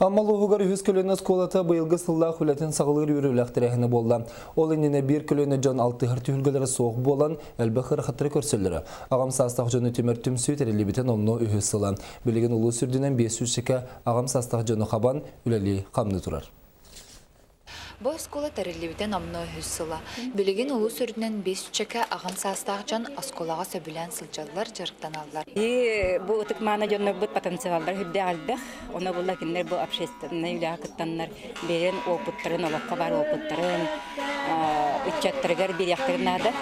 Аммалуғығар үз көліні сколата бұйылғы сылла хүлетін сағылыр үріліқтірәхіні болла. Ол еніне бір көліні жан алтығыр түйілгілері соғы болан әлбі қырқаттыры көрселері. Ағам састақ жоны темір түмсүй тәрелі бітен омны үйі сыла. Білеген ұлы сүрдінен 500 шеке ағам састақ жоны қабан үләлі қамны тұрар. Бұл скола тәрелебітен омны үссіла. Білеген ұлы сүрдінен 500 чеке ағам састақ жан асколаға сөбілен сылжалар жарықтан алдар. Бұл ұтықманы жонны бұд потенциалдар хүбде алдық. Оны бұлда кендер бұл общественный үлі ақыттанлар берен опыттарын, олыққа бар опыттарын, үтчаттырығар бір яқтырын ады.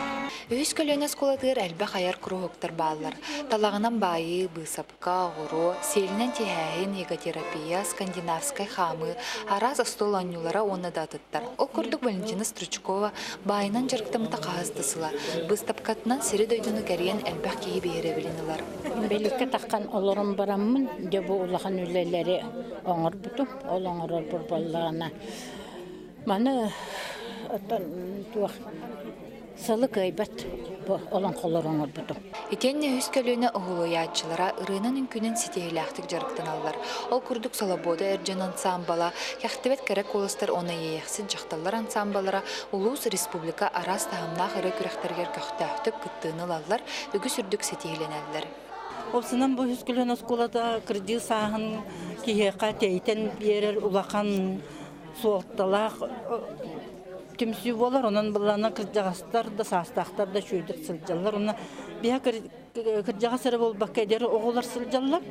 Үйіз көліне сколадығыр әлбі қаяр күріғықтар балылар. Талағынан байы, бұсапқа, ғұру, селінен тихәйін, еготерапия, скандинавскай хамы, араз астол анюлара оны датыттар. Ол күрдік Валентина Стручкова байынан жарықтымыта қағыздысыла. Бұстапқатынан сері дөйдіні кәрген әлбәқ кейі бейірі білінілар. Белікке таққан оларым барамын, дебі олаған үлелері оңыр бұтым, ол оңырыр бір балағына. Маны сылы көйбәт олон қолыр оңыр бұтым. Етенне үз көліне ұғылуячылара ұрының үнкінің сетейләқтік жарықтан алылар. Ол күрдік Салабода әржен ансамбала, кәқтібет кәрек олыстар оны ейексін жақталар ансамбалара Улус Республика арас тағымнақ ұры күректергер көқтәқтік күттіні алалар, үгі сүрдік сетейленәлілер. Олсынан бұл үз көліне сколада кірді сағын кейеқа тейтен берер ұлақан суотталақ түмсі болар, онын бұлана кіржағастар да, састақтар да шүйдік сылжалар. Оны бия кіржағасыры бол баққайдері оғылар сылжалар.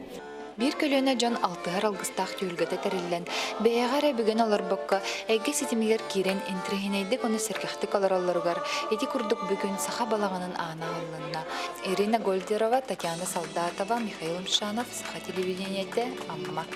Bir kölöne can altıhar algыстақ түйілгеті тәрілілен. Бәяғар әбіген алар баққа, әйге сетімігер кирен энтрихинейдік оны сәркәқтік алар аларғар. Эти күрдік бүгін саха балағанын ана алынна. Ирина Гольдерова, Татьяна Солдатова, Михаил Мшанов, Саха телевидениеде, Амма.